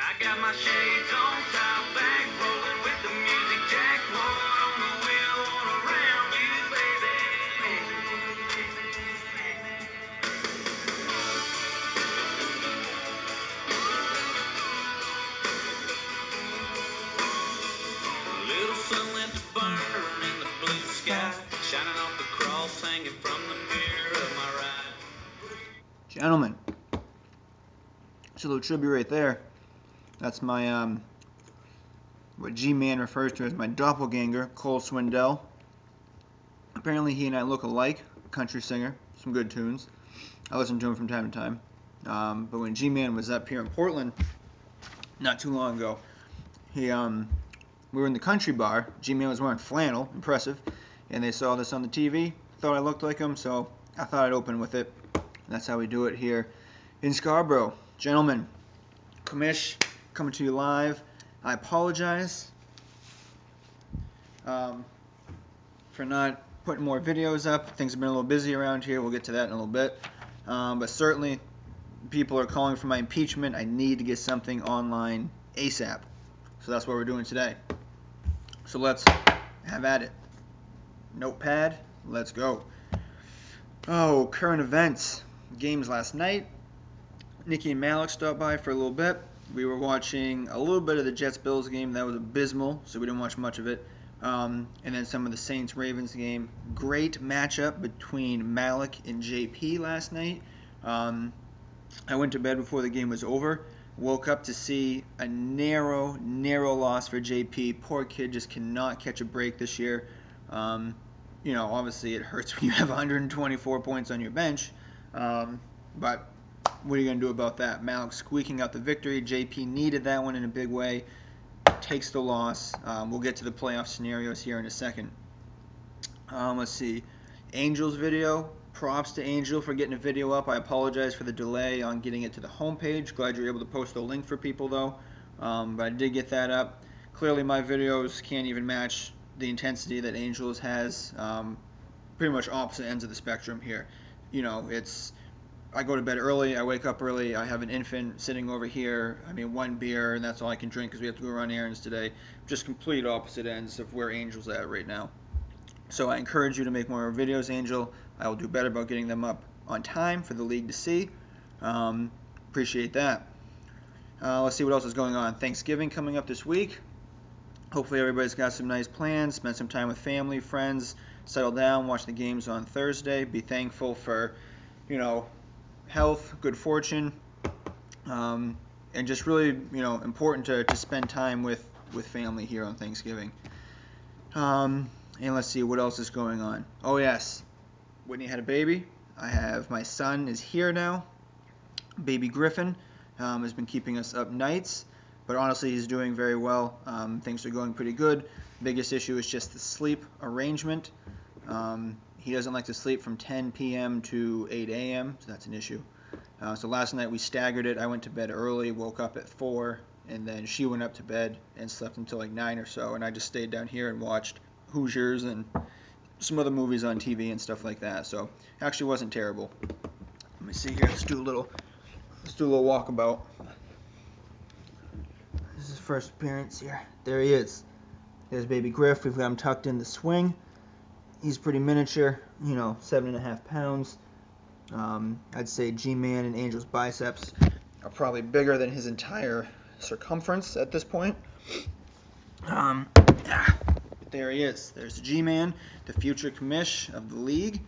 I got my shades on, top back, rolling with the music jack. One on the wheel, one around you, baby. A little sunlit to burn in the blue sky, shining off the cross hanging from the mirror of my ride. Gentlemen, it's a little tribute right there. That's my, what G-Man refers to as my doppelganger, Cole Swindell. Apparently he and I look alike, country singer, some good tunes. I listen to him from time to time. But when G-Man was up here in Portland not too long ago, we were in the country bar. G-Man was wearing flannel, impressive, and they saw this on the TV, thought I looked like him, so I thought I'd open with it. And that's how we do it here in Scarborough. Gentlemen, Commish coming to you live. I apologize for not putting more videos up. Things have been a little busy around here. We'll get to that in a little bit. But certainly, people are calling for my impeachment. I need to get something online ASAP. So that's what we're doing today. So let's have at it. Notepad, let's go. Oh, current events. Games last night. Nikki and Malik stopped by for a little bit. We were watching a little bit of the Jets-Bills game. That was abysmal, so we didn't watch much of it. And then some of the Saints-Ravens game. Great matchup between Malik and JP last night. I went to bed before the game was over. Woke up to see a narrow loss for JP. Poor kid just cannot catch a break this year. You know, obviously it hurts when you have 124 points on your bench. But what are you going to do about that? Malik squeaking out the victory. JP needed that one in a big way. Takes the loss. We'll get to the playoff scenarios here in a second. Let's see. Angel's video. Props to Angel for getting a video up. I apologize for the delay on getting it to the homepage. Glad you're able to post a link for people, though. But I did get that up. Clearly, my videos can't even match the intensity that Angel's has. Pretty much opposite ends of the spectrum here. You know, I go to bed early, I wake up early, I have an infant sitting over here, I mean one beer, and that's all I can drink because we have to go run errands today. Just complete opposite ends of where Angel's at right now. So I encourage you to make more videos, Angel. I will do better about getting them up on time for the league to see. Appreciate that. Let's see what else is going on. Thanksgiving coming up this week. Hopefully everybody's got some nice plans, spend some time with family, friends, settle down, watch the games on Thursday, be thankful for, you know, health, good fortune, and just really, you know, important to spend time with family here on Thanksgiving. And let's see what else is going on. Oh yes, Whitney had a baby. I have my son is here now. Baby Griffin has been keeping us up nights, but honestly he's doing very well. Things are going pretty good. Biggest issue is just the sleep arrangement. He doesn't like to sleep from 10 p.m. to 8 a.m., so that's an issue. So last night we staggered it. I went to bed early, woke up at 4, and then she went up to bed and slept until like 9 or so, and I just stayed down here and watched Hoosiers and some other movies on TV and stuff like that. So actually wasn't terrible. Let me see here. Let's do a little walkabout. This is his first appearance here. There he is. There's baby Griff. We've got him tucked in the swing. He's pretty miniature, you know, 7.5 pounds. I'd say G-Man and Angel's biceps are probably bigger than his entire circumference at this point. There he is. There's G-Man, the future commish of the league.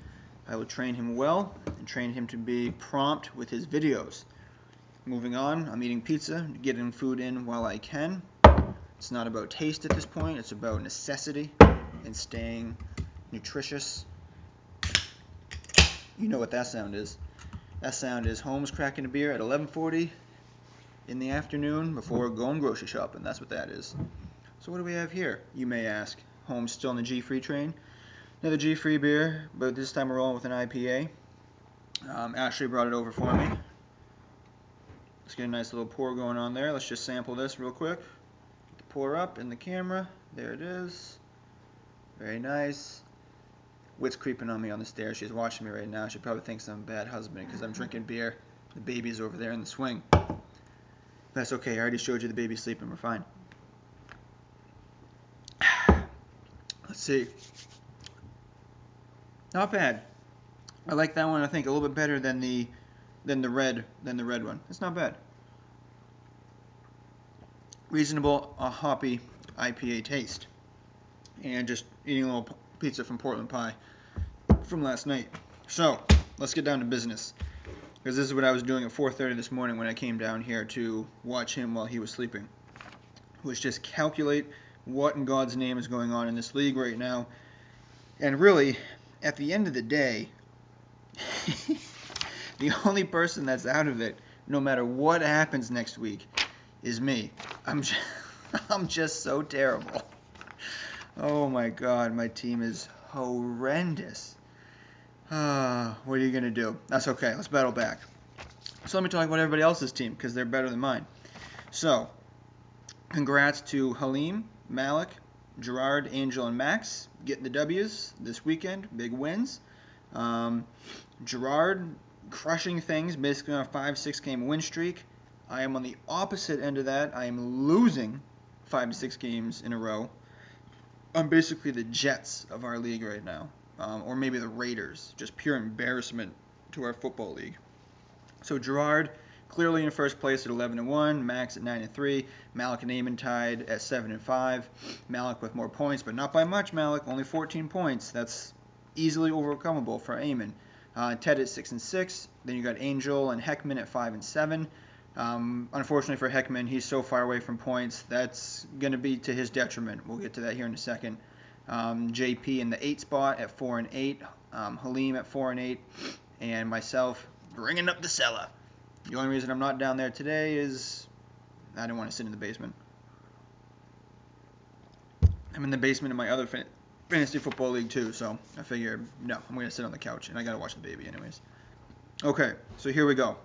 I will train him well and train him to be prompt with his videos. Moving on, I'm eating pizza, getting food in while I can. It's not about taste at this point, it's about necessity and staying nutritious. You know what that sound is. That sound is Holmes cracking a beer at 11:40 in the afternoon before going grocery shopping. That's what that is. So what do we have here, you may ask? Holmes still on the G-Free train. Another G-Free beer, but this time we're rolling with an IPA. Ashley brought it over for me. Let's get a nice little pour going on there. Let's just sample this real quick. Get the pour up in the camera. There it is. Very nice. Wit's creeping on me on the stairs. She's watching me right now. She probably thinks I'm a bad husband because I'm drinking beer. The baby's over there in the swing. That's okay. I already showed you the baby sleeping. We're fine. Let's see. Not bad. I like that one. I think a little bit better than the red one. It's not bad. Reasonable, hoppy IPA taste. And just eating a little pizza from Portland Pie from last night. So let's get down to business, because this is what I was doing at 4:30 this morning when I came down here to watch him while he was sleeping. Was just calculate what in God's name is going on in this league right now. And really, at the end of the day, the only person that's out of it, no matter what happens next week, is me. I'm just so terrible. Oh my God, my team is horrendous. What are you going to do? That's okay. Let's battle back. So let me talk about everybody else's team, because they're better than mine. So, congrats to Halim, Malik, Gerard, Angel, and Max getting the W's this weekend. Big wins. Gerard crushing things, basically on a 5-6 game win streak. I am on the opposite end of that. I am losing 5 to 6 games in a row. I'm basically the Jets of our league right now. Or maybe the Raiders. Just pure embarrassment to our football league. So Gerard clearly in first place at 11-1, Max at 9-3, Malik and Eamon tied at 7-5. Malik with more points, but not by much. Malik only 14 points. That's easily overcomable for Eamon. Ted at 6-6. Then you got Angel and Heckman at 5-7. Unfortunately for Heckman, he's so far away from points. That's going to be to his detriment. We'll get to that here in a second. JP in the 8 spot at 4-8. Halim at 4-8. And myself bringing up the cellar. The only reason I'm not down there today is I didn't want to sit in the basement. I'm in the basement of my other fantasy football league too, so I figured, no, I'm going to sit on the couch, and I got to watch the baby anyways. Okay, so here we go.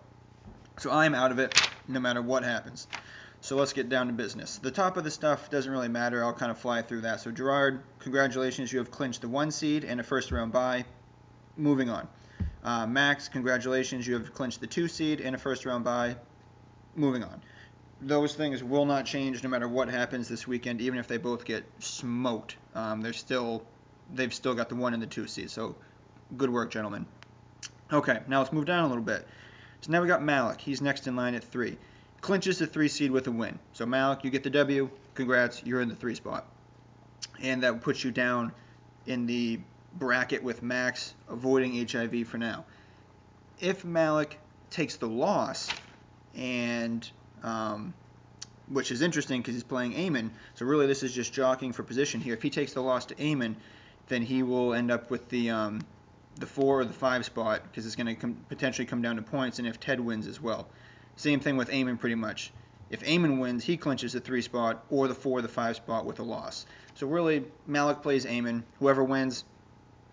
So I'm out of it no matter what happens. So let's get down to business. The top of the stuff doesn't really matter. I'll kind of fly through that. So Gerard, congratulations. You have clinched the 1 seed and a first-round bye. Moving on. Max, congratulations. You have clinched the 2 seed and a first-round bye. Moving on. Those things will not change no matter what happens this weekend, even if they both get smoked. They've still got the 1 and the 2 seed. So good work, gentlemen. Okay, now let's move down a little bit. So now we got Malik. He's next in line at 3. Clinches the 3 seed with a win. So Malik, you get the W. Congrats, you're in the 3 spot. And that puts you down in the bracket with Max, avoiding HIV for now. If Malik takes the loss, and which is interesting because he's playing Eamon, so really this is just jockeying for position here. If he takes the loss to Eamon, then he will end up with the 4 or the 5 spot, because it's going to potentially come down to points, and if Ted wins as well. Same thing with Eamon pretty much. If Eamon wins, he clinches the 3 spot or the 4 or the 5 spot with a loss. So really, Malik plays Eamon. Whoever wins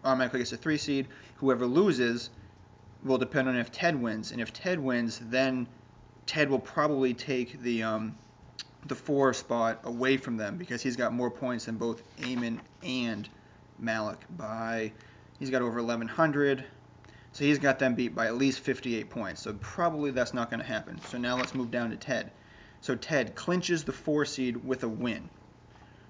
automatically gets a 3 seed. Whoever loses will depend on if Ted wins. And if Ted wins, then Ted will probably take the 4 spot away from them, because he's got more points than both Eamon and Malik by... He's got over 1,100. So he's got them beat by at least 58 points. So probably that's not going to happen. So now let's move down to Ted. So Ted clinches the 4 seed with a win,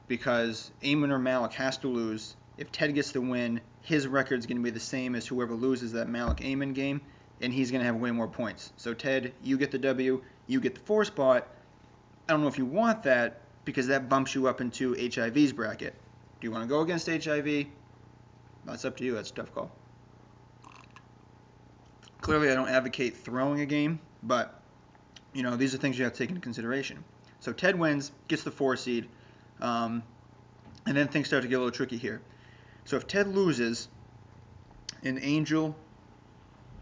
because Eamon or Malik has to lose. If Ted gets the win, his record's going to be the same as whoever loses that Malik-Eamon game, and he's going to have way more points. So Ted, you get the W, you get the 4 spot. I don't know if you want that, because that bumps you up into HIV's bracket. Do you want to go against HIV? That's up to you. That's a tough call. Clearly, I don't advocate throwing a game, but these are things you have to take into consideration. So Ted wins, gets the 4 seed, and then things start to get a little tricky here. So if Ted loses and Angel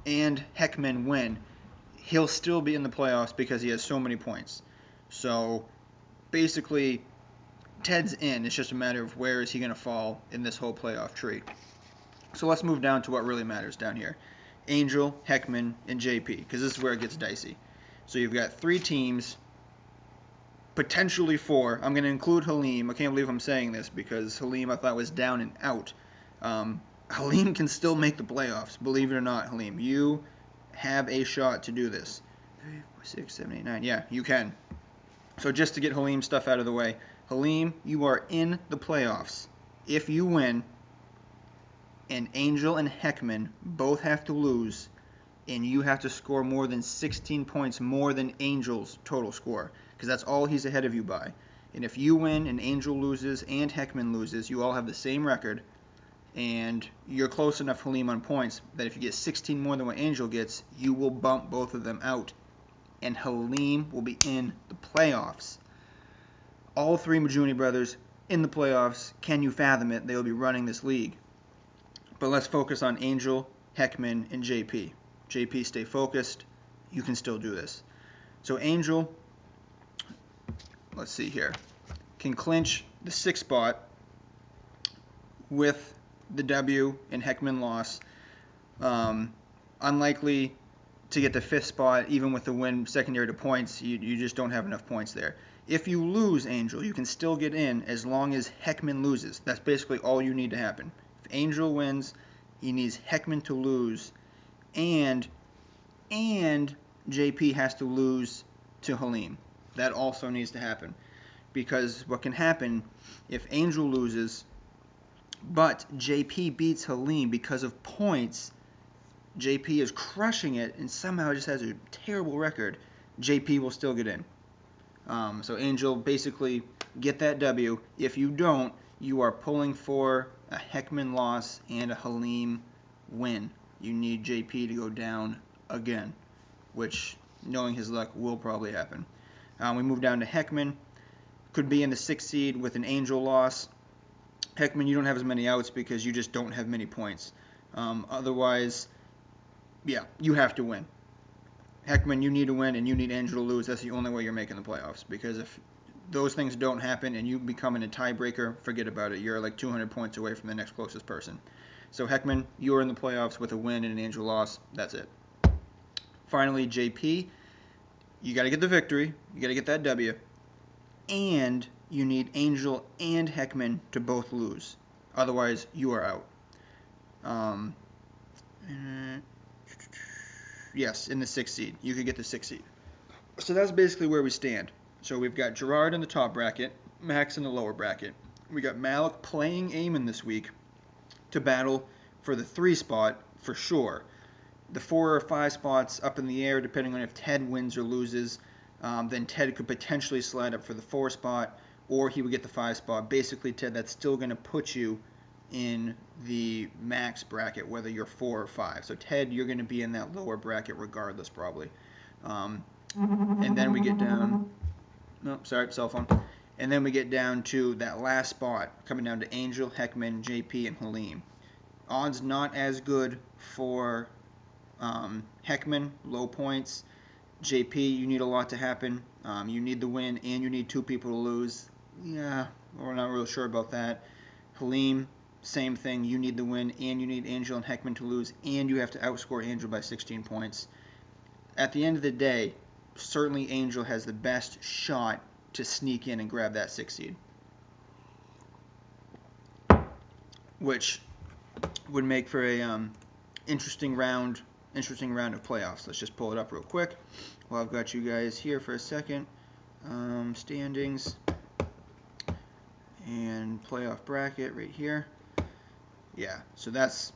and Heckman win, he'll still be in the playoffs because he has so many points. So basically, Ted's in. It's just a matter of where is he going to fall in this whole playoff tree. So let's move down to what really matters down here. Angel, Heckman, and JP, because this is where it gets dicey. So you've got 3 teams, potentially 4. I'm going to include Halim. I can't believe I'm saying this, because Halim I thought was down and out. Halim can still make the playoffs, believe it or not, Halim. You have a shot to do this. 3, 4, 6, 7, 8, 9. Yeah, you can. So just to get Halim's stuff out of the way, Halim, you are in the playoffs. If you win, and Angel and Heckman both have to lose, and you have to score more than 16 points more than Angel's total score, because that's all he's ahead of you by. And if you win and Angel loses and Heckman loses, you all have the same record, and you're close enough, Halim, on points that if you get 16 more than what Angel gets, you will bump both of them out, and Halim will be in the playoffs. All three Majuni brothers in the playoffs. Can you fathom it? They will be running this league. But let's focus on Angel, Heckman, and JP. JP, stay focused. You can still do this. So Angel, let's see here, can clinch the 6th spot with the W and Heckman loss. Unlikely to get the 5th spot, even with the win secondary to points. You just don't have enough points there. If you lose, Angel, you can still get in as long as Heckman loses. That's basically all you need to happen. If Angel wins, he needs Heckman to lose, and JP has to lose to Halim. That also needs to happen, because what can happen if Angel loses but JP beats Halim because of points, JP is crushing it and somehow just has a terrible record, JP will still get in. So Angel, basically get that W. If you don't, you are pulling for a Heckman loss and a Halim win. You need JP to go down again, which, knowing his luck, will probably happen. We move down to Heckman. Could be in the 6th seed with an Angel loss. Heckman, you don't have as many outs because you just don't have many points. Otherwise, yeah, you have to win. Heckman, you need to win, and you need Angel to lose. That's the only way you're making the playoffs, because if those things don't happen and you become in a tiebreaker, forget about it. You're like 200 points away from the next closest person. So Heckman, you are in the playoffs with a win and an Angel loss. That's it. Finally, JP, you got to get the victory. You got to get that W. And you need Angel and Heckman to both lose. Otherwise, you are out. Yes, in the 6th seed. You could get the 6th seed. So that's basically where we stand. So we've got Gerard in the top bracket, Max in the lower bracket. We got Malik playing Eamon this week to battle for the 3 spot for sure. The 4 or 5 spots up in the air, depending on if Ted wins or loses. Then Ted could potentially slide up for the 4 spot, or he would get the 5 spot. Basically, Ted, that's still going to put you in the max bracket, whether you're 4 or 5. So Ted, you're going to be in that lower bracket regardless, probably. And then we get down, cell phone. And then we get down to that last spot, coming down to Angel, Heckman, JP, and Halim. Odds not as good for Heckman, low points. JP, you need a lot to happen. You need the win, and you need 2 people to lose. Yeah, we're not real sure about that. Halim, same thing. You need the win, and you need Angel and Heckman to lose, and you have to outscore Angel by 16 points. At the end of the day, certainly Angel has the best shot to sneak in and grab that 6th seed, which would make for a interesting round of playoffs. Let's just pull it up real quick while I've got you guys here for a second. Standings and playoff bracket right here. Yeah, so that's,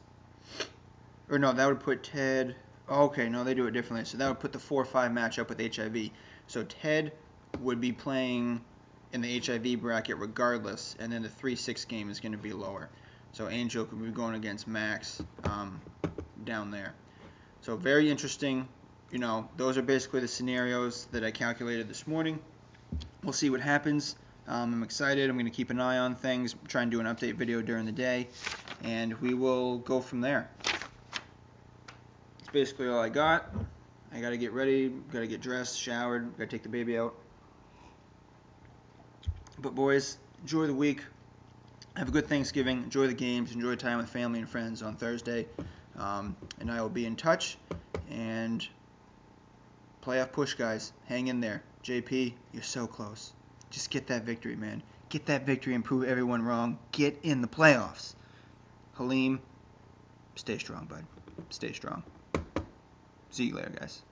or no, that would put Ted, okay, no, they do it differently. So that would put the 4-5 matchup with HIV. So Ted would be playing in the HIV bracket regardless, and then the 3-6 game is going to be lower. So Angel could be going against Max down there. So very interesting. You know, those are basically the scenarios that I calculated this morning. We'll see what happens. I'm excited. I'm going to keep an eye on things, try and do an update video during the day, and we will go from there. That's basically all I got. I got to get ready, got to get dressed, showered, got to take the baby out. But boys, enjoy the week. Have a good Thanksgiving. Enjoy the games. Enjoy time with family and friends on Thursday. And I will be in touch. And playoff push, guys. Hang in there. JP, you're so close. Just get that victory, man. Get that victory and prove everyone wrong. Get in the playoffs. Halim, stay strong, bud. Stay strong. See you later, guys.